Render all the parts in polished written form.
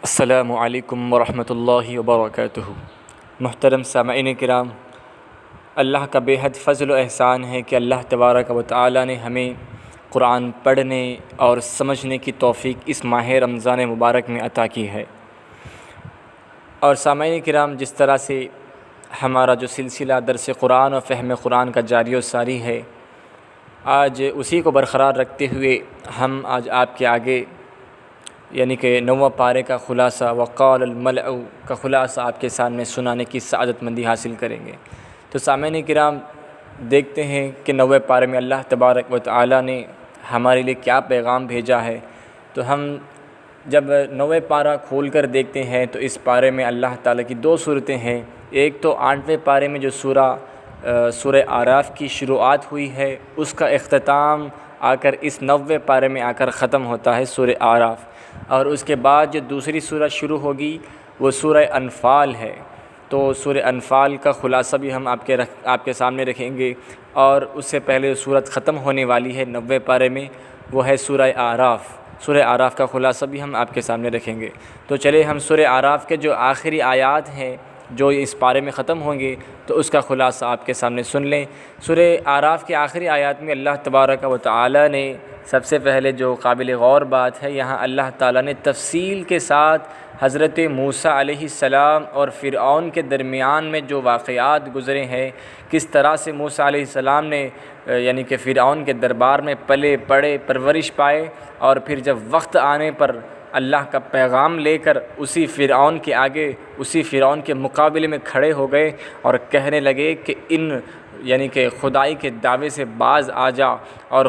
السلام علیکم ورحمۃ اللہ وبرکاتہ۔ محترم سامعین کرام، اللہ کا بے حد فضل و احسان ہے کہ اللہ تبارک و تعالی نے ہمیں قرآن پڑھنے اور سمجھنے کی توفیق اس ماہ رمضان مبارک میں عطا کی ہے۔ اور سامعین کرام، جس طرح سے ہمارا جو سلسلہ درس قرآن و فہم قرآن کا جاری و ساری ہے، آج اسی کو برقرار رکھتے ہوئے ہم آج آپ کے آگے یعنی کہ 9واں پارے کا خلاصہ وقال الملأ کا خلاصہ آپ کے سامنے سنانے کی سعادت مندی حاصل کریں گے۔ تو سامعین کرام، دیکھتے ہیں کہ 9ویں پارے میں اللہ تبارک و تعالی نے ہمارے لیے کیا پیغام بھیجا ہے۔ تو ہم جب 9ویں پارہ کھول کر دیکھتے ہیں تو اس پارے میں اللہ تعالیٰ کی 2 صورتیں ہیں۔ ایک تو 8ویں پارے میں جو سورہ اعراف کی شروعات ہوئی ہے، اس کا اختتام آ کر اس 9ویں پارے میں آ کر ختم ہوتا ہے سورہ اعراف، اور اس کے بعد جو دوسری سورہ شروع ہوگی وہ سورہ انفال ہے۔ تو سورہ انفال کا خلاصہ بھی ہم آپ کے سامنے رکھیں گے، اور اس سے پہلے سورت ختم ہونے والی ہے 9ویں پارے میں، وہ ہے سورہ اعراف۔ سورہ اعراف کا خلاصہ بھی ہم آپ کے سامنے رکھیں گے۔ تو چلے ہم سورہ اعراف کے جو آخری آیات ہیں جو اس پارے میں ختم ہوں گے تو اس کا خلاصہ آپ کے سامنے سن لیں۔ سورہ اعراف کے آخری آیات میں اللہ تبارک و تعالی نے سب سے پہلے جو قابل غور بات ہے، یہاں اللہ تعالیٰ نے تفصیل کے ساتھ حضرت موسیٰ علیہ السلام اور فرعون کے درمیان میں جو واقعات گزرے ہیں، کس طرح سے موسیٰ علیہ السلام نے یعنی کہ فرعون کے دربار میں پلے پڑے، پرورش پائے، اور پھر جب وقت آنے پر اللہ کا پیغام لے کر اسی فرعون کے آگے، اسی فرعون کے مقابلے میں کھڑے ہو گئے اور کہنے لگے کہ یعنی کہ خدائی کے دعوے سے باز آ جا، اور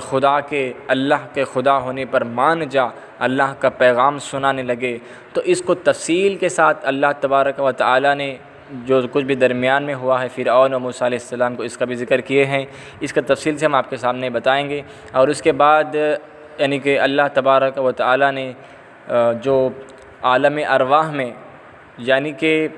اللہ کے خدا ہونے پر مان جا، اللہ کا پیغام سنانے لگے۔ تو اس کو تفصیل کے ساتھ اللہ تبارک و تعالی نے جو کچھ بھی درمیان میں ہوا ہے فرعون اور موسیٰ علیہ السلام کو، اس کا بھی ذکر کیے ہیں۔ اس کا تفصیل سے ہم آپ کے سامنے بتائیں گے۔ اور اس کے بعد یعنی کہ اللہ تبارک و تعالی نے جو عالم ارواح میں یعنی کہ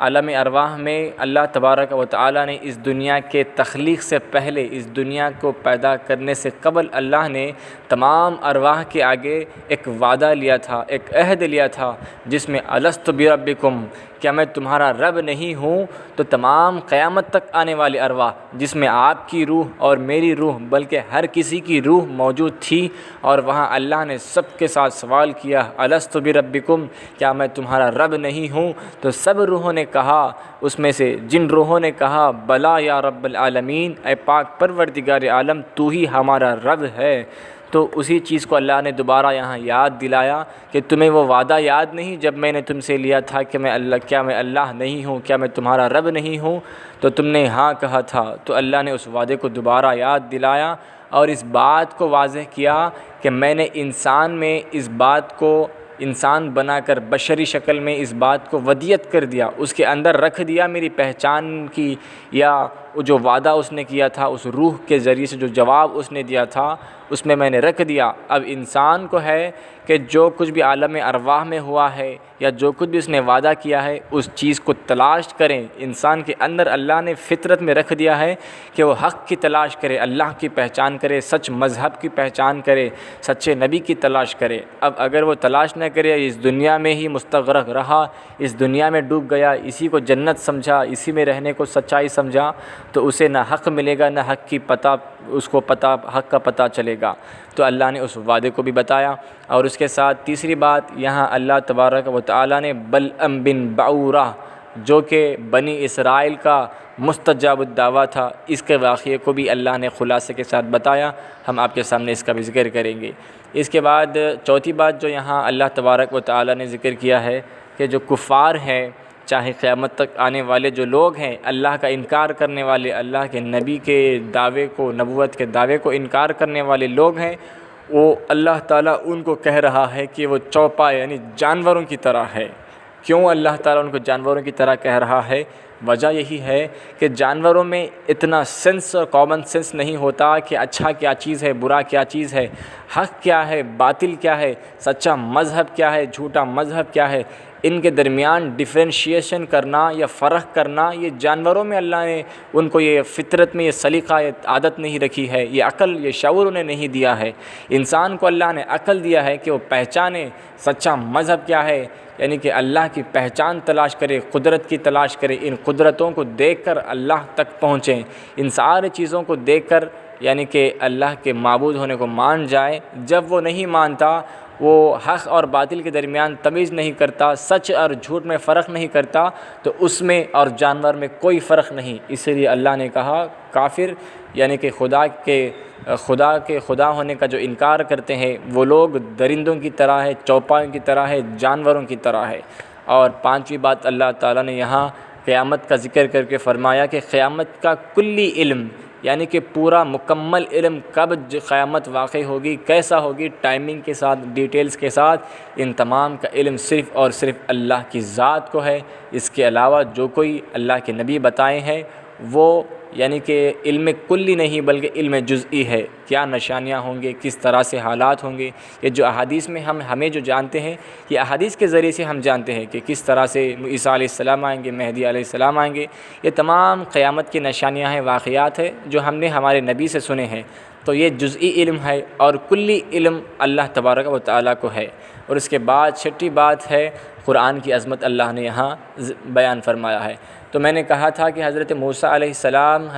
عالم ارواح میں اللہ تبارک و تعالی نے اس دنیا کے تخلیق سے پہلے، اس دنیا کو پیدا کرنے سے قبل، اللہ نے تمام ارواح کے آگے ایک وعدہ لیا تھا، ایک عہد لیا تھا، جس میں الست بربکم، کیا میں تمہارا رب نہیں ہوں؟ تو تمام قیامت تک آنے والے ارواح، جس میں آپ کی روح اور میری روح بلکہ ہر کسی کی روح موجود تھی، اور وہاں اللہ نے سب کے ساتھ سوال کیا، الست بربکم، کیا میں تمہارا رب نہیں ہوں؟ تو سب روحوں نے کہا، اس میں سے جن روحوں نے کہا بلا یا رب العالمین، اے پاک پروردگار عالم، تو ہی ہمارا رب ہے، تو اسی چیز کو اللہ نے دوبارہ یہاں یاد دلایا کہ تمہیں وہ وعدہ یاد نہیں جب میں نے تم سے لیا تھا کہ کیا میں اللہ نہیں ہوں، کیا میں تمہارا رب نہیں ہوں؟ تو تم نے ہاں کہا تھا۔ تو اللہ نے اس وعدے کو دوبارہ یاد دلایا اور اس بات کو واضح کیا کہ میں نے انسان میں اس بات کو، انسان بنا کر بشری شکل میں اس بات کو ودیت کر دیا، اس کے اندر رکھ دیا میری پہچان کی، یا جو وعدہ اس نے کیا تھا اس روح کے ذریعے سے جو جواب اس نے دیا تھا اس میں نے رکھ دیا۔ اب انسان کو ہے کہ جو کچھ بھی عالم ارواح میں ہوا ہے یا جو کچھ بھی اس نے وعدہ کیا ہے اس چیز کو تلاش کریں۔ انسان کے اندر اللہ نے فطرت میں رکھ دیا ہے کہ وہ حق کی تلاش کرے، اللہ کی پہچان کرے، سچ مذہب کی پہچان کرے، سچے نبی کی تلاش کرے۔ اب اگر وہ تلاش نہ کرے، اس دنیا میں ہی مستغرق رہا، اس دنیا میں ڈوب گیا، اسی کو جنت سمجھا، اسی میں رہنے کو سچائی سمجھا، تو اسے نہ حق ملے گا، نہ حق کی پتہ، اس کو حق کا پتہ چلے گا۔ تو اللہ نے اس وعدے کو بھی بتایا۔ اور اس کے ساتھ تیسری بات، یہاں اللہ تبارک و تعالی نے بلعم بن بعورہ، جو کہ بنی اسرائیل کا مستجاب الدعویٰ تھا، اس کے واقعے کو بھی اللہ نے خلاصے کے ساتھ بتایا، ہم آپ کے سامنے اس کا بھی ذکر کریں گے۔ اس کے بعد چوتھی بات جو یہاں اللہ تبارک و تعالی نے ذکر کیا ہے کہ جو کفار ہیں، چاہے قیامت تک آنے والے جو لوگ ہیں، اللہ کا انکار کرنے والے، اللہ کے نبی کے دعوے کو، نبوت کے دعوے کو انکار کرنے والے لوگ ہیں، وہ اللہ تعالیٰ ان کو کہہ رہا ہے کہ وہ چوپائے یعنی جانوروں کی طرح ہے۔ کیوں اللہ تعالیٰ ان کو جانوروں کی طرح کہہ رہا ہے؟ وجہ یہی ہے کہ جانوروں میں اتنا سینس اور کامن سینس نہیں ہوتا کہ اچھا کیا چیز ہے، برا کیا چیز ہے، حق کیا ہے، باطل کیا ہے، سچا مذہب کیا ہے، جھوٹا مذہب کیا ہے۔ ان کے درمیان ڈفرینشیشن کرنا یا فرق کرنا، یہ جانوروں میں اللہ نے ان کو یہ فطرت میں یہ سلیقہ، یہ عادت نہیں رکھی ہے، یہ عقل، یہ شعور انہیں نہیں دیا ہے۔ انسان کو اللہ نے عقل دیا ہے کہ وہ پہچانے سچا مذہب کیا ہے، یعنی کہ اللہ کی پہچان تلاش کرے، قدرت کی تلاش کرے، ان قدرتوں کو دیکھ کر اللہ تک پہنچیں، ان سارے چیزوں کو دیکھ کر یعنی کہ اللہ کے معبود ہونے کو مان جائے۔ جب وہ نہیں مانتا، وہ حق اور باطل کے درمیان تمیز نہیں کرتا، سچ اور جھوٹ میں فرق نہیں کرتا، تو اس میں اور جانور میں کوئی فرق نہیں۔ اسی لیے اللہ نے کہا کافر یعنی کہ خدا ہونے کا جو انکار کرتے ہیں وہ لوگ درندوں کی طرح ہے، چوپایوں کی طرح ہے، جانوروں کی طرح ہے۔ اور پانچویں بات اللہ تعالیٰ نے یہاں قیامت کا ذکر کر کے فرمایا کہ قیامت کا کلی علم، یعنی کہ پورا مکمل علم، کب قیامت واقع ہوگی، کیسا ہوگی، ٹائمنگ کے ساتھ، ڈیٹیلز کے ساتھ، ان تمام کا علم صرف اور صرف اللہ کی ذات کو ہے۔ اس کے علاوہ جو کوئی اللہ کے نبی بتائے ہیں وہ یعنی کہ علم کلی نہیں بلکہ علم جزئی ہے، کیا نشانیاں ہوں گے، کس طرح سے حالات ہوں گے، یہ جو احادیث میں ہمیں جو جانتے ہیں، یہ احادیث کے ذریعے سے ہم جانتے ہیں کہ کس طرح سے عیسیٰ علیہ السلام آئیں گے، مہدی علیہ السلام آئیں گے، یہ تمام قیامت کی نشانیاں ہیں، واقعات ہیں جو ہم نے ہمارے نبی سے سنے ہیں۔ تو یہ جزئی علم ہے اور کلی علم اللہ تبارک و تعالیٰ کو ہے۔ اور اس کے بعد چھٹی بات ہے قرآن کی عظمت اللہ نے یہاں بیان فرمایا ہے۔ تو میں نے کہا تھا کہ حضرت موسیٰ علیہ السلام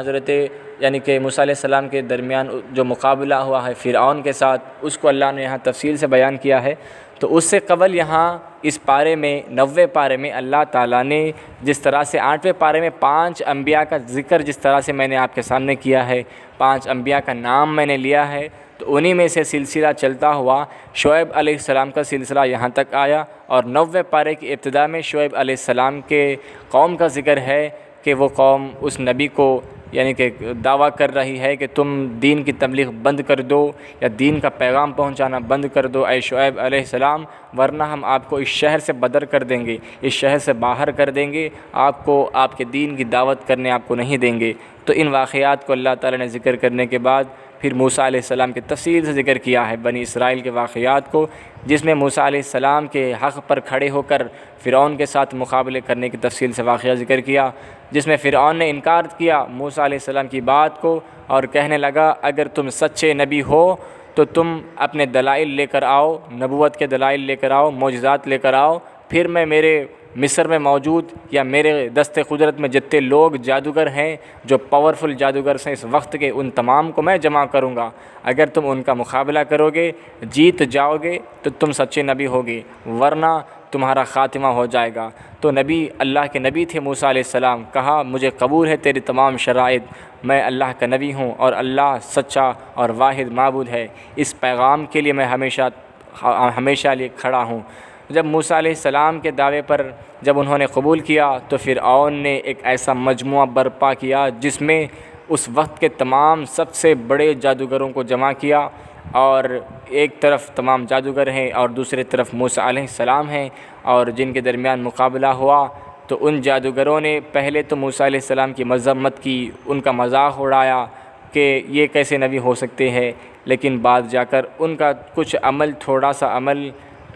یعنی کہ موسیٰ علیہ السلام کے درمیان جو مقابلہ ہوا ہے فرعون کے ساتھ، اس کو اللہ نے یہاں تفصیل سے بیان کیا ہے۔ تو اس سے قبل یہاں اس پارے میں 90 پارے میں اللہ تعالیٰ نے جس طرح سے 8ویں پارے میں 5 انبیاء کا ذکر جس طرح سے میں نے آپ کے سامنے کیا ہے، 5 انبیاء کا نام میں نے لیا ہے، تو انہی میں سے سلسلہ چلتا ہوا شعیب علیہ السلام کا سلسلہ یہاں تک آیا، اور 90 پارے کی ابتدا میں شعیب علیہ السلام کے قوم کا ذکر ہے کہ وہ قوم اس نبی کو یعنی کہ دعویٰ کر رہی ہے کہ تم دین کی تبلیغ بند کر دو یا دین کا پیغام پہنچانا بند کر دو اے شعیب علیہ السلام، ورنہ ہم آپ کو اس شہر سے بدر کر دیں گے، اس شہر سے باہر کر دیں گے، آپ کو آپ کے دین کی دعوت کرنے آپ کو نہیں دیں گے۔ تو ان واقعات کو اللہ تعالیٰ نے ذکر کرنے کے بعد پھر موسیٰ علیہ السلام کے تفصیل سے ذکر کیا ہے بنی اسرائیل کے واقعات کو، جس میں موسیٰ علیہ السلام کے حق پر کھڑے ہو کر فرعون کے ساتھ مقابلے کرنے کی تفصیل سے واقعہ ذکر کیا، جس میں فرعون نے انکار کیا موسیٰ علیہ السلام کی بات کو اور کہنے لگا اگر تم سچے نبی ہو تو تم اپنے دلائل لے کر آؤ، نبوت کے دلائل لے کر آؤ، معجزات لے کر آؤ، پھر میں میرے مصر میں موجود یا میرے دست قدرت میں جتنے لوگ جادوگر ہیں جو پاورفل جادوگر ہیں اس وقت کے، ان تمام کو میں جمع کروں گا، اگر تم ان کا مقابلہ کرو گے جیت جاؤ گے تو تم سچے نبی ہوگے، ورنہ تمہارا خاتمہ ہو جائے گا۔ تو نبی اللہ کے نبی تھے موسیٰ علیہ السلام، کہا مجھے قبول ہے تیری تمام شرائط، میں اللہ کا نبی ہوں اور اللہ سچا اور واحد معبود ہے، اس پیغام کے لیے میں ہمیشہ لیے کھڑا ہوں۔ جب موسیٰ علیہ السلام کے دعوے پر جب انہوں نے قبول کیا تو فرعون نے ایک ایسا مجموعہ برپا کیا جس میں اس وقت کے تمام سب سے بڑے جادوگروں کو جمع کیا، اور ایک طرف تمام جادوگر ہیں اور دوسری طرف موسیٰ علیہ السلام ہیں، اور جن کے درمیان مقابلہ ہوا تو ان جادوگروں نے پہلے تو موسیٰ علیہ السلام کی مذمت کی، ان کا مذاق اڑایا کہ یہ کیسے نبی ہو سکتے ہیں، لیکن بعد جا کر ان کا کچھ عمل، تھوڑا سا عمل،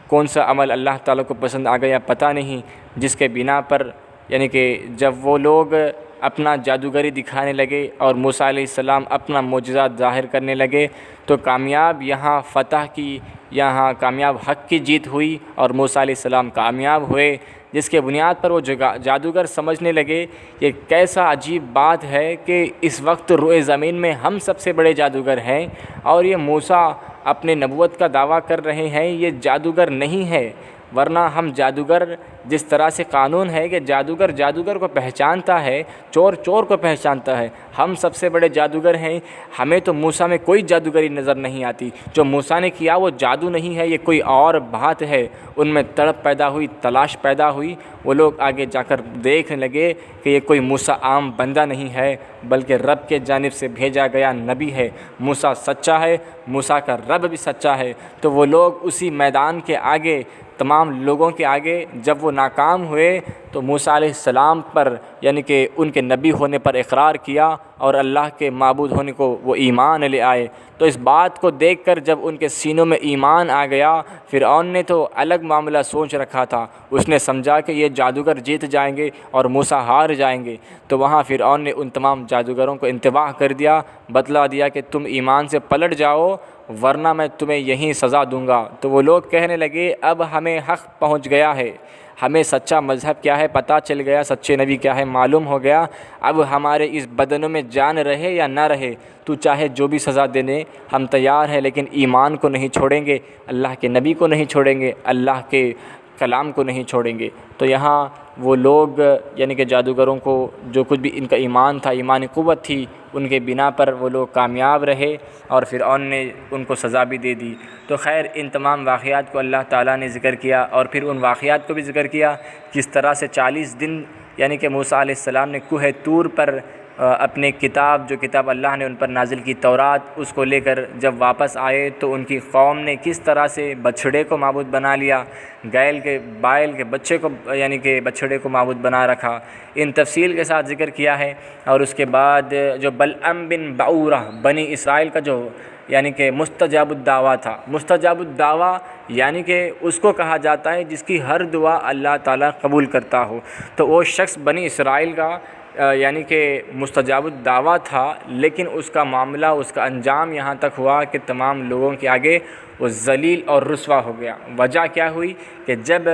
کون سا عمل اللہ تعالیٰ کو پسند آ گیا پتہ نہیں، جس کے بنا پر یعنی کہ جب وہ لوگ اپنا جادوگری دکھانے لگے اور موسیٰ علیہ السلام اپنا معجزات ظاہر کرنے لگے تو کامیاب یہاں فتح کی، یہاں کامیاب حق کی جیت ہوئی اور موسیٰ علیہ السلام کامیاب ہوئے، جس کے بنیاد پر وہ جادوگر سمجھنے لگے یہ کیسا عجیب بات ہے کہ اس وقت روئے زمین میں ہم سب سے بڑے جادوگر ہیں اور یہ موسیٰ اپنے نبوت کا دعویٰ کر رہے ہیں، یہ جادوگر نہیں ہے، ورنہ ہم جادوگر جس طرح سے قانون ہے کہ جادوگر کو پہچانتا ہے، چور کو پہچانتا ہے، ہم سب سے بڑے جادوگر ہیں، ہمیں تو موسیٰ میں کوئی جادوگری نظر نہیں آتی، جو موسیٰ نے کیا وہ جادو نہیں ہے، یہ کوئی اور بات ہے، ان میں تڑپ پیدا ہوئی، تلاش پیدا ہوئی، وہ لوگ آگے جا کر دیکھنے لگے کہ یہ کوئی موسیٰ عام بندہ نہیں ہے بلکہ رب کے جانب سے بھیجا گیا نبی ہے، موسیٰ سچا ہے، موسیٰ کا رب بھی سچا ہے۔ تو وہ لوگ اسی میدان کے آگے تمام لوگوں کے آگے جب وہ ناکام ہوئے تو موسیٰ علیہ السلام پر یعنی کہ ان کے نبی ہونے پر اقرار کیا اور اللہ کے معبود ہونے کو وہ ایمان لے آئے۔ تو اس بات کو دیکھ کر جب ان کے سینوں میں ایمان آ گیا، فرعون نے تو الگ معاملہ سوچ رکھا تھا، اس نے سمجھا کہ یہ جادوگر جیت جائیں گے اور موسیٰ ہار جائیں گے، تو وہاں فرعون نے ان تمام جادوگروں کو انتباہ کر دیا، بتلا دیا کہ تم ایمان سے پلٹ جاؤ ورنہ میں تمہیں یہیں سزا دوں گا۔ تو وہ لوگ کہنے لگے اب ہمیں حق پہنچ گیا ہے، ہمیں سچا مذہب کیا ہے پتہ چل گیا، سچے نبی کیا ہے معلوم ہو گیا، اب ہمارے اس بدنوں میں جان رہے یا نہ رہے تو چاہے جو بھی سزا دینے ہم تیار ہیں، لیکن ایمان کو نہیں چھوڑیں گے، اللہ کے نبی کو نہیں چھوڑیں گے، اللہ کے کلام کو نہیں چھوڑیں گے۔ تو یہاں وہ لوگ یعنی کہ جادوگروں کو جو کچھ بھی ان کا ایمان تھا، ایمانی قوت تھی، ان کے بنا پر وہ لوگ کامیاب رہے اور فرعون نے ان کو سزا بھی دے دی۔ تو خیر ان تمام واقعات کو اللہ تعالیٰ نے ذکر کیا اور پھر ان واقعات کو بھی ذکر کیا کس طرح سے 40 دن یعنی کہ موسیٰ علیہ السلام نے کوہ طور پر اپنے کتاب جو کتاب اللہ نے ان پر نازل کی تورات اس کو لے کر جب واپس آئے تو ان کی قوم نے کس طرح سے بچھڑے کو معبود بنا لیا، بائل کے بچے کو یعنی کہ بچھڑے کو معبود بنا رکھا، ان تفصیل کے ساتھ ذکر کیا ہے۔ اور اس کے بعد جو بلعم بن بعورہ بنی اسرائیل کا جو یعنی کہ مستجاب الدعویٰ تھا، مستجاب الدعویٰ یعنی کہ اس کو کہا جاتا ہے جس کی ہر دعا اللہ تعالیٰ قبول کرتا ہو، تو وہ شخص بنی اسرائیل کا یعنی کہ مستجاب الدعویٰ تھا، لیکن اس کا معاملہ اس کا انجام یہاں تک ہوا کہ تمام لوگوں کے آگے وہ ذلیل اور رسوا ہو گیا۔ وجہ کیا ہوئی کہ جب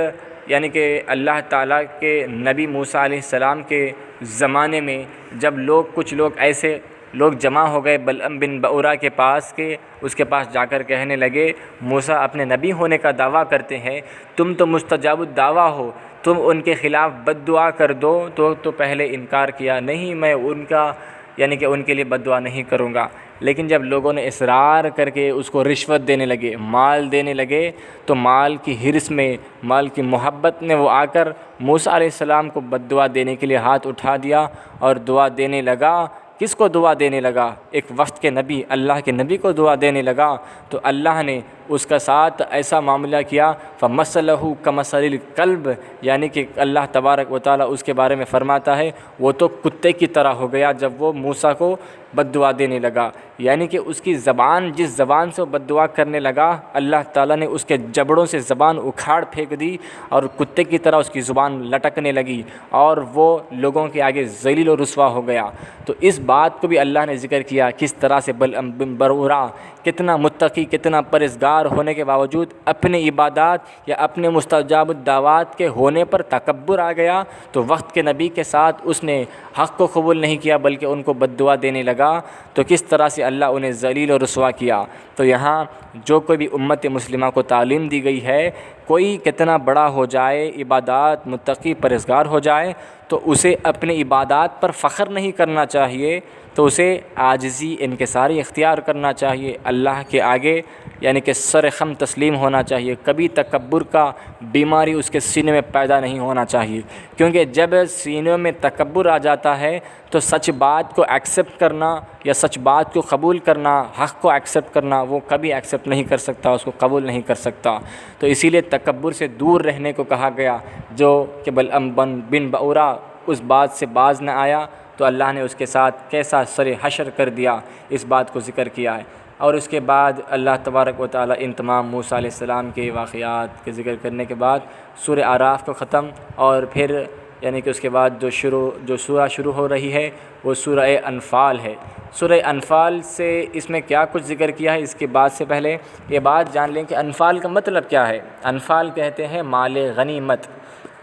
یعنی کہ اللہ تعالیٰ کے نبی موسیٰ علیہ السلام کے زمانے میں جب کچھ لوگ ایسے لوگ جمع ہو گئے بلعم بن بعورہ کے پاس کہ اس کے پاس جا کر کہنے لگے موسیٰ اپنے نبی ہونے کا دعویٰ کرتے ہیں، تم تو مستجاب الدعویٰ ہو، تم ان کے خلاف بد دعا کر دو، تو پہلے انکار کیا، نہیں میں ان کا یعنی کہ ان کے لیے بد دعا نہیں کروں گا۔ لیکن جب لوگوں نے اصرار کر کے اس کو رشوت دینے لگے، مال دینے لگے، تو مال کی حرص میں، مال کی محبت میں وہ آ کر موسیٰ علیہ السلام کو بد دعا دینے کے لیے ہاتھ اٹھا دیا اور دعا دینے لگا۔ کس کو دعا دینے لگا؟ ایک وقت کے نبی، اللہ کے نبی کو دعا دینے لگا، تو اللہ نے اس کا ساتھ ایسا معاملہ کیا فَمَثَلَهُ كَمَثَلِ الْكَلْبِ، یعنی کہ اللہ تبارک و تعالیٰ اس کے بارے میں فرماتا ہے وہ تو کتے کی طرح ہو گیا جب وہ موسیٰ کو بد دعا دینے لگا، یعنی کہ اس کی زبان جس زبان سے وہ بد دعا کرنے لگا اللہ تعالیٰ نے اس کے جبڑوں سے زبان اکھاڑ پھینک دی اور کتے کی طرح اس کی زبان لٹکنے لگی اور وہ لوگوں کے آگے ذلیل و رسوا ہو گیا۔ تو اس بات کو بھی اللہ نے ذکر کیا کس طرح سے بلعم بن بعورہ کتنا متقی، کتنا پرہیزگار ہونے کے باوجود اپنی عبادات یا اپنے مستجاب الدعوات کے ہونے پر تکبر آ گیا، تو وقت کے نبی کے ساتھ اس نے حق کو قبول نہیں کیا بلکہ ان کو بد دعا دینے لگا، تو کس طرح سے اللہ انہیں ذلیل و رسوا کیا۔ تو یہاں جو کوئی بھی امت مسلمہ کو تعلیم دی گئی ہے، کوئی کتنا بڑا ہو جائے، عبادات متقی پرہیزگار ہو جائے، تو اسے اپنی عبادات پر فخر نہیں کرنا چاہیے، تو اسے عاجزی انکساری اختیار کرنا چاہیے، اللہ کے آگے یعنی کہ سر خم تسلیم ہونا چاہیے، کبھی تکبر کا بیماری اس کے سینے میں پیدا نہیں ہونا چاہیے، کیونکہ جب سینوں میں تکبر آ جاتا ہے تو سچ بات کو ایکسیپٹ کرنا یا سچ بات کو قبول کرنا، حق کو ایکسیپٹ کرنا، وہ کبھی ایکسیپٹ نہیں کر سکتا، اس کو قبول نہیں کر سکتا۔ تو اسی لیے تکبر سے دور رہنے کو کہا گیا، جو کہ بلعم بن بعورہ اس بات سے باز نہ آیا تو اللہ نے اس کے ساتھ کیسا سر حشر کر دیا، اس بات کو ذکر کیا ہے۔ اور اس کے بعد اللہ تبارک و تعالیٰ ان تمام موسیٰ علیہ السلام کے واقعات کے ذکر کرنے کے بعد سورہ اعراف کو ختم، اور پھر یعنی کہ اس کے بعد جو سورہ شروع ہو رہی ہے وہ سورہ انفال ہے۔ سورہ انفال سے اس میں کیا کچھ ذکر کیا ہے، اس کے بعد سے پہلے یہ بات جان لیں کہ انفال کا مطلب کیا ہے۔ انفال کہتے ہیں مال غنیمت،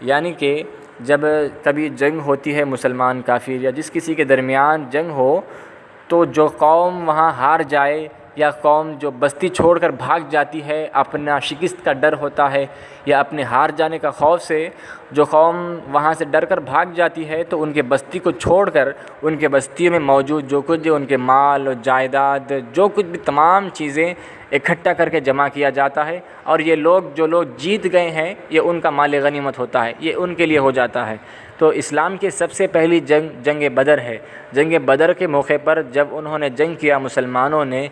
یعنی کہ جب کبھی جنگ ہوتی ہے مسلمان کافر یا جس کسی کے درمیان جنگ ہو، تو جو قوم وہاں ہار جائے یا قوم جو بستی چھوڑ کر بھاگ جاتی ہے، اپنا شکست کا ڈر ہوتا ہے یا اپنے ہار جانے کا خوف سے جو قوم وہاں سے ڈر کر بھاگ جاتی ہے، تو ان کے بستی کو چھوڑ کر ان کے بستی میں موجود جو کچھ ان کے مال و جائیداد جو کچھ بھی تمام چیزیں اکٹھا کر کے جمع کیا جاتا ہے، اور یہ لوگ جو لوگ جیت گئے ہیں یہ ان کا مال غنیمت ہوتا ہے، یہ ان کے لیے ہو جاتا ہے۔ تو اسلام کی سب سے پہلی جنگ بدر ہے۔ جنگ بدر کے موقع پر جب انہوں نے جنگ کیا، مسلمانوں نے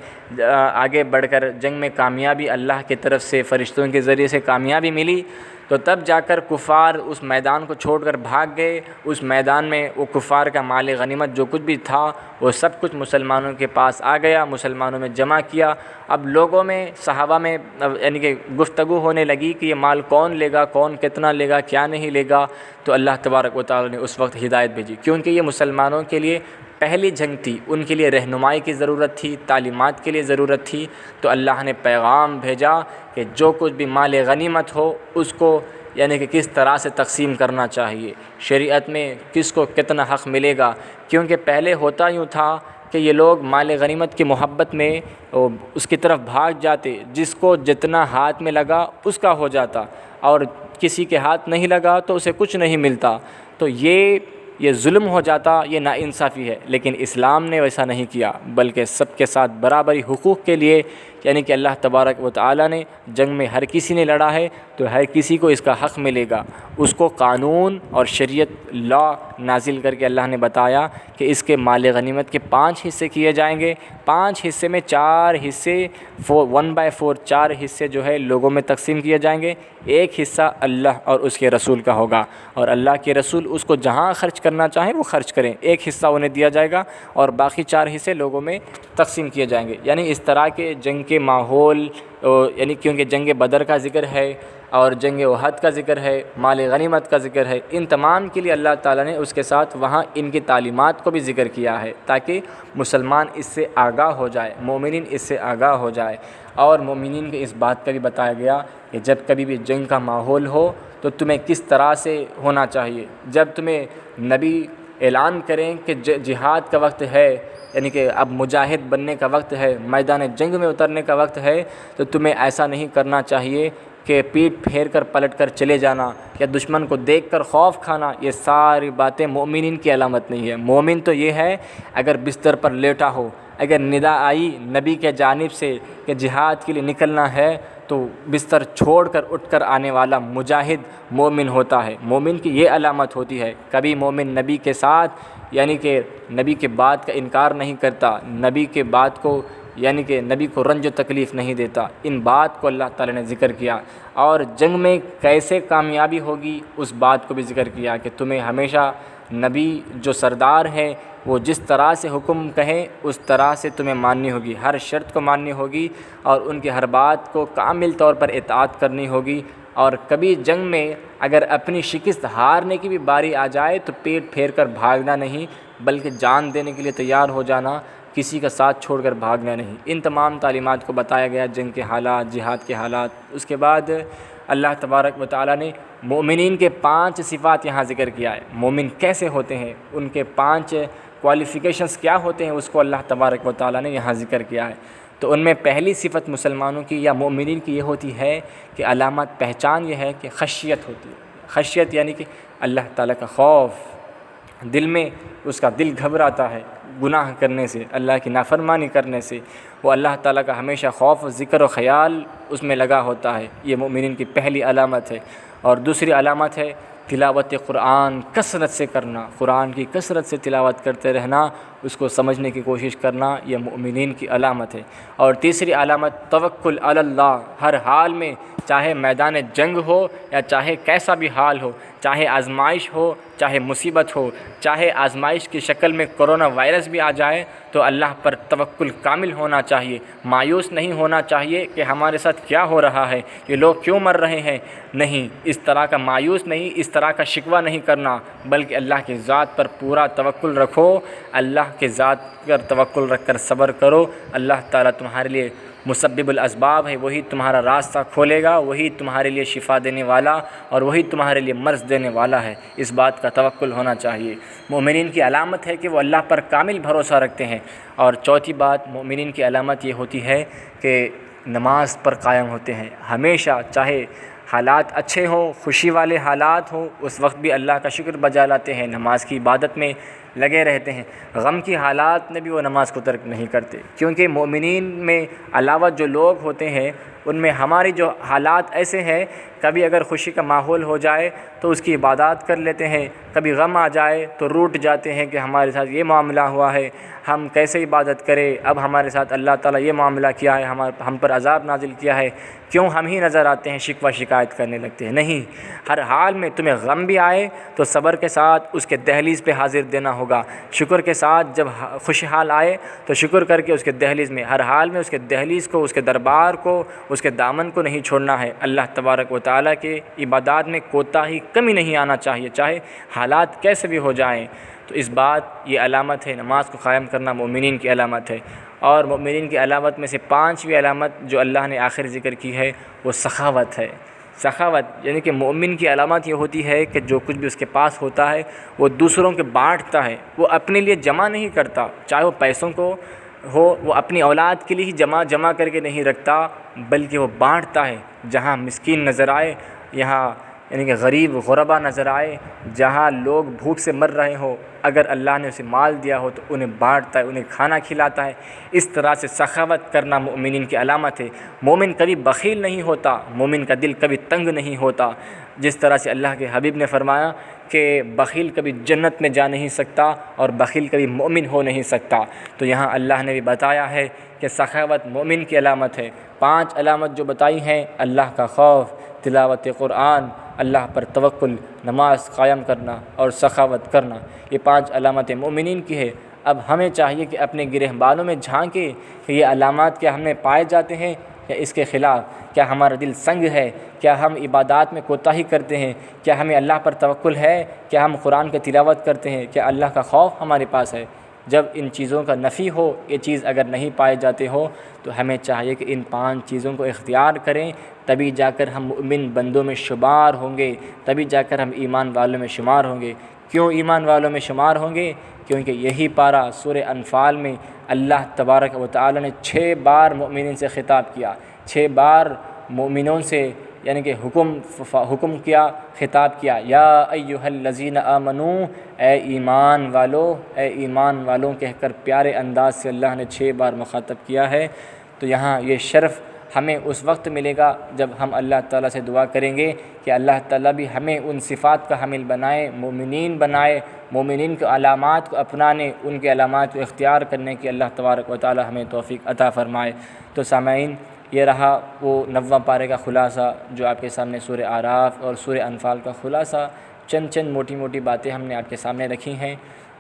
آگے بڑھ کر جنگ میں کامیابی اللہ کی طرف سے فرشتوں کے ذریعے سے کامیابی ملی، تو تب جا کر کفار اس میدان کو چھوڑ کر بھاگ گئے۔ اس میدان میں وہ کفار کا مال غنیمت جو کچھ بھی تھا وہ سب کچھ مسلمانوں کے پاس آ گیا، مسلمانوں میں جمع کیا۔ اب لوگوں میں، صحابہ میں یعنی کہ گفتگو ہونے لگی کہ یہ مال کون لے گا، کون کتنا لے گا، کیا نہیں لے گا۔ تو اللہ تبارک و تعالی نے اس وقت ہدایت بھیجی، کیونکہ یہ مسلمانوں کے لیے پہلی جنگ تھی، ان کے لیے رہنمائی کی ضرورت تھی، تعلیمات کے لیے ضرورت تھی۔ تو اللہ نے پیغام بھیجا کہ جو کچھ بھی مال غنیمت ہو اس کو یعنی کہ کس طرح سے تقسیم کرنا چاہیے، شریعت میں کس کو کتنا حق ملے گا۔ کیونکہ پہلے ہوتا یوں تھا کہ یہ لوگ مال غنیمت کی محبت میں اس کی طرف بھاگ جاتے، جس کو جتنا ہاتھ میں لگا اس کا ہو جاتا، اور کسی کے ہاتھ نہیں لگا تو اسے کچھ نہیں ملتا۔ تو یہ ظلم ہو جاتا، یہ ناانصافی ہے۔ لیکن اسلام نے ویسا نہیں کیا، بلکہ سب کے ساتھ برابری حقوق کے لیے، یعنی کہ اللہ تبارک و تعالی نے جنگ میں ہر کسی نے لڑا ہے تو ہر کسی کو اس کا حق ملے گا۔ اس کو قانون اور شریعت لا نازل کر کے اللہ نے بتایا کہ اس کے مال غنیمت کے 5 حصے کیے جائیں گے، 5 حصے میں 4 حصے 1/4 4 حصے جو ہے لوگوں میں تقسیم کیے جائیں گے، 1 حصہ اللہ اور اس کے رسول کا ہوگا، اور اللہ کے رسول اس کو جہاں خرچ کرنا چاہیں وہ خرچ کریں، 1 حصہ انہیں دیا جائے گا اور باقی 4 حصے لوگوں میں تقسیم کیے جائیں گے۔ یعنی اس طرح کے جنگ کے ماحول، یعنی کیونکہ جنگ بدر کا ذکر ہے اور جنگ احد کا ذکر ہے، مال غنیمت کا ذکر ہے، ان تمام کے لیے اللہ تعالیٰ نے اس کے ساتھ وہاں ان کی تعلیمات کو بھی ذکر کیا ہے، تاکہ مسلمان اس سے آگاہ ہو جائے، مومنین اس سے آگاہ ہو جائے۔ اور مومنین کے اس بات کا بھی بتایا گیا کہ جب کبھی بھی جنگ کا ماحول ہو تو تمہیں کس طرح سے ہونا چاہیے۔ جب تمہیں نبی اعلان کریں کہ جہاد کا وقت ہے، یعنی کہ اب مجاہد بننے کا وقت ہے، میدان جنگ میں اترنے کا وقت ہے، تو تمہیں ایسا نہیں کرنا چاہیے کہ پیٹھ پھیر کر پلٹ کر چلے جانا یا دشمن کو دیکھ کر خوف کھانا۔ یہ ساری باتیں مومنین کی علامت نہیں ہے۔ مومن تو یہ ہے اگر بستر پر لیٹا ہو، اگر ندا آئی نبی کے جانب سے کہ جہاد کے لیے نکلنا ہے، تو بستر چھوڑ کر اٹھ کر آنے والا مجاہد مومن ہوتا ہے۔ مومن کی یہ علامت ہوتی ہے۔ کبھی مومن نبی کے ساتھ یعنی کہ نبی کے بات کا انکار نہیں کرتا، نبی کے بات کو یعنی کہ نبی کو رنج و تکلیف نہیں دیتا۔ ان بات کو اللہ تعالی نے ذکر کیا، اور جنگ میں کیسے کامیابی ہوگی اس بات کو بھی ذکر کیا کہ تمہیں ہمیشہ نبی جو سردار ہے وہ جس طرح سے حکم کہیں اس طرح سے تمہیں ماننی ہوگی، ہر شرط کو ماننی ہوگی، اور ان کی ہر بات کو کامل طور پر اطاعت کرنی ہوگی۔ اور کبھی جنگ میں اگر اپنی شکست ہارنے کی بھی باری آ جائے تو پیٹ پھیر کر بھاگنا نہیں، بلکہ جان دینے کے لیے تیار ہو جانا، کسی کا ساتھ چھوڑ کر بھاگنا نہیں۔ ان تمام تعلیمات کو بتایا گیا، جنگ کے حالات، جہاد کے حالات۔ اس کے بعد اللہ تبارک و تعالی نے مومنین کے 5 صفات یہاں ذکر کیا ہے۔ مومن کیسے ہوتے ہیں، ان کے 5 کوالیفیکیشنز کیا ہوتے ہیں، اس کو اللہ تبارک و تعالی نے یہاں ذکر کیا ہے۔ تو ان میں پہلی صفت مسلمانوں کی یا مومنین کی یہ ہوتی ہے کہ علامت پہچان یہ ہے کہ خشیت ہوتی ہے۔ خشیت یعنی کہ اللہ تعالیٰ کا خوف، دل میں اس کا دل گھبراتا ہے گناہ کرنے سے، اللہ کی نافرمانی کرنے سے، وہ اللہ تعالیٰ کا ہمیشہ خوف و ذکر و خیال اس میں لگا ہوتا ہے۔ یہ مومنین کی پہلی علامت ہے۔ اور دوسری علامت ہے تلاوت قرآن کثرت سے کرنا، قرآن کی کثرت سے تلاوت کرتے رہنا، اس کو سمجھنے کی کوشش کرنا، یہ مومنین کی علامت ہے۔ اور تیسری علامت توکل علی اللہ، ہر حال میں، چاہے میدان جنگ ہو یا چاہے کیسا بھی حال ہو، چاہے آزمائش ہو، چاہے مصیبت ہو، چاہے آزمائش کی شکل میں کرونا وائرس بھی آ جائے تو اللہ پر توکل کامل ہونا چاہیے، مایوس نہیں ہونا چاہیے کہ ہمارے ساتھ کیا ہو رہا ہے، یہ لوگ کیوں مر رہے ہیں، نہیں، اس طرح کا مایوس نہیں، اس طرح کا شکوہ نہیں کرنا، بلکہ اللہ کی ذات پر پورا توکل رکھو، اللہ کے ذات پر توکل رکھ کر صبر کرو۔ اللہ تعالیٰ تمہارے لیے مسبب الاسباب ہے، وہی تمہارا راستہ کھولے گا، وہی تمہارے لیے شفا دینے والا اور وہی تمہارے لیے مرض دینے والا ہے، اس بات کا توکل ہونا چاہیے۔ مومنین کی علامت ہے کہ وہ اللہ پر کامل بھروسہ رکھتے ہیں۔ اور چوتھی بات مومنین کی علامت یہ ہوتی ہے کہ نماز پر قائم ہوتے ہیں، ہمیشہ، چاہے حالات اچھے ہوں، خوشی والے حالات ہوں، اس وقت بھی اللہ کا شکر بجا لاتے ہیں، نماز کی عبادت میں لگے رہتے ہیں، غم کی حالات میں بھی وہ نماز کو ترک نہیں کرتے، کیونکہ مومنین میں علاوہ جو لوگ ہوتے ہیں ان میں ہماری جو حالات ایسے ہیں، کبھی اگر خوشی کا ماحول ہو جائے تو اس کی عبادات کر لیتے ہیں، کبھی غم آ جائے تو روٹ جاتے ہیں کہ ہمارے ساتھ یہ معاملہ ہوا ہے، ہم کیسے عبادت کریں، اب ہمارے ساتھ اللہ تعالیٰ یہ معاملہ کیا ہے، ہم پر عذاب نازل کیا ہے، کیوں ہم ہی نظر آتے ہیں، شکوہ شکایت کرنے لگتے ہیں۔ نہیں، ہر حال میں تمہیں غم بھی آئے تو صبر کے ساتھ اس کے دہلیز پہ حاضر دینا ہوگا، شکر کے ساتھ جب خوشحال آئے تو شکر کر کے اس کے دہلیز میں، ہر حال میں اس کے دہلیز کو، اس کے دربار کو، اس کے دامن کو نہیں چھوڑنا ہے۔ اللہ تبارک و تعالیٰ کے عبادات میں کوتاہی کمی نہیں آنا چاہیے، چاہے حالات کیسے بھی ہو جائیں۔ تو اس بات یہ علامت ہے، نماز کو قائم کرنا مومنین کی علامت ہے۔ اور مومنین کی علامت میں سے 5ویں علامت جو اللہ نے آخر ذکر کی ہے وہ سخاوت ہے۔ سخاوت یعنی کہ مومن کی علامت یہ ہوتی ہے کہ جو کچھ بھی اس کے پاس ہوتا ہے وہ دوسروں کے بانٹتا ہے، وہ اپنے لیے جمع نہیں کرتا، چاہے وہ پیسوں کو ہو، وہ اپنی اولاد کے لیے ہی جمع کر کے نہیں رکھتا، بلکہ وہ بانٹتا ہے۔ جہاں مسکین نظر آئے، یہاں یعنی کہ غریب غربا نظر آئے، جہاں لوگ بھوک سے مر رہے ہوں، اگر اللہ نے اسے مال دیا ہو تو انہیں بانٹتا ہے، انہیں کھانا کھلاتا ہے۔ اس طرح سے سخاوت کرنا مومنین کی علامت ہے۔ مومن کبھی بخیل نہیں ہوتا، مومن کا دل کبھی تنگ نہیں ہوتا، جس طرح سے اللہ کے حبیب نے فرمایا کہ بخیل کبھی جنت میں جا نہیں سکتا اور بخیل کبھی مومن ہو نہیں سکتا۔ تو یہاں اللہ نے بھی بتایا ہے کہ سخاوت مومن کی علامت ہے۔ 5 علامت جو بتائی ہیں، اللہ کا خوف، تلاوت قرآن، اللہ پر توکل، نماز قائم کرنا اور سخاوت کرنا، یہ 5 علامتیں مومنین کی ہے۔ اب ہمیں چاہیے کہ اپنے گرہبانوں میں جھانکیں کہ یہ علامات کیا ہمیں پائے جاتے ہیں یا اس کے خلاف، کیا ہمارا دل سنگ ہے، کیا ہم عبادات میں کوتاہی کرتے ہیں، کیا ہمیں اللہ پر توکل ہے، کیا ہم قرآن کی تلاوت کرتے ہیں، کیا اللہ کا خوف ہمارے پاس ہے۔ جب ان چیزوں کا نفی ہو، یہ چیز اگر نہیں پائے جاتے ہو تو ہمیں چاہیے کہ ان 5 چیزوں کو اختیار کریں، تبھی جا کر ہم مؤمن بندوں میں شمار ہوں گے، تبھی جا کر ہم ایمان والوں میں شمار ہوں گے۔ کیوں ایمان والوں میں شمار ہوں گے؟ کیونکہ یہی پارہ سورہ انفال میں اللہ تبارک و تعالی نے 6 بار مؤمنین سے خطاب کیا، 6 بار مومنوں سے یعنی کہ حکم کیا، خطاب کیا، یا ایھا الذین آمنو، اے ایمان والو، اے ایمان والوں کہہ کر پیارے انداز سے اللہ نے 6 بار مخاطب کیا ہے۔ تو یہاں یہ شرف ہمیں اس وقت ملے گا جب ہم اللہ تعالیٰ سے دعا کریں گے کہ اللہ تعالیٰ بھی ہمیں ان صفات کا حامل بنائے، مومنین بنائے، مومنین کے علامات کو اپنانے، ان کے علامات کو اختیار کرنے کی اللہ تبارک و تعالیٰ ہمیں توفیق عطا فرمائے۔ تو سامعین، یہ رہا وہ 90واں پارے کا خلاصہ جو آپ کے سامنے سورہ اعراف اور سورہ انفال کا خلاصہ، چند موٹی موٹی باتیں ہم نے آپ کے سامنے رکھی ہیں۔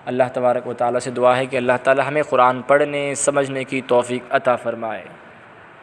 اللہ تبارک و تعالیٰ سے دعا ہے کہ اللہ تعالیٰ ہمیں قرآن پڑھنے، سمجھنے کی توفیق عطا فرمائے۔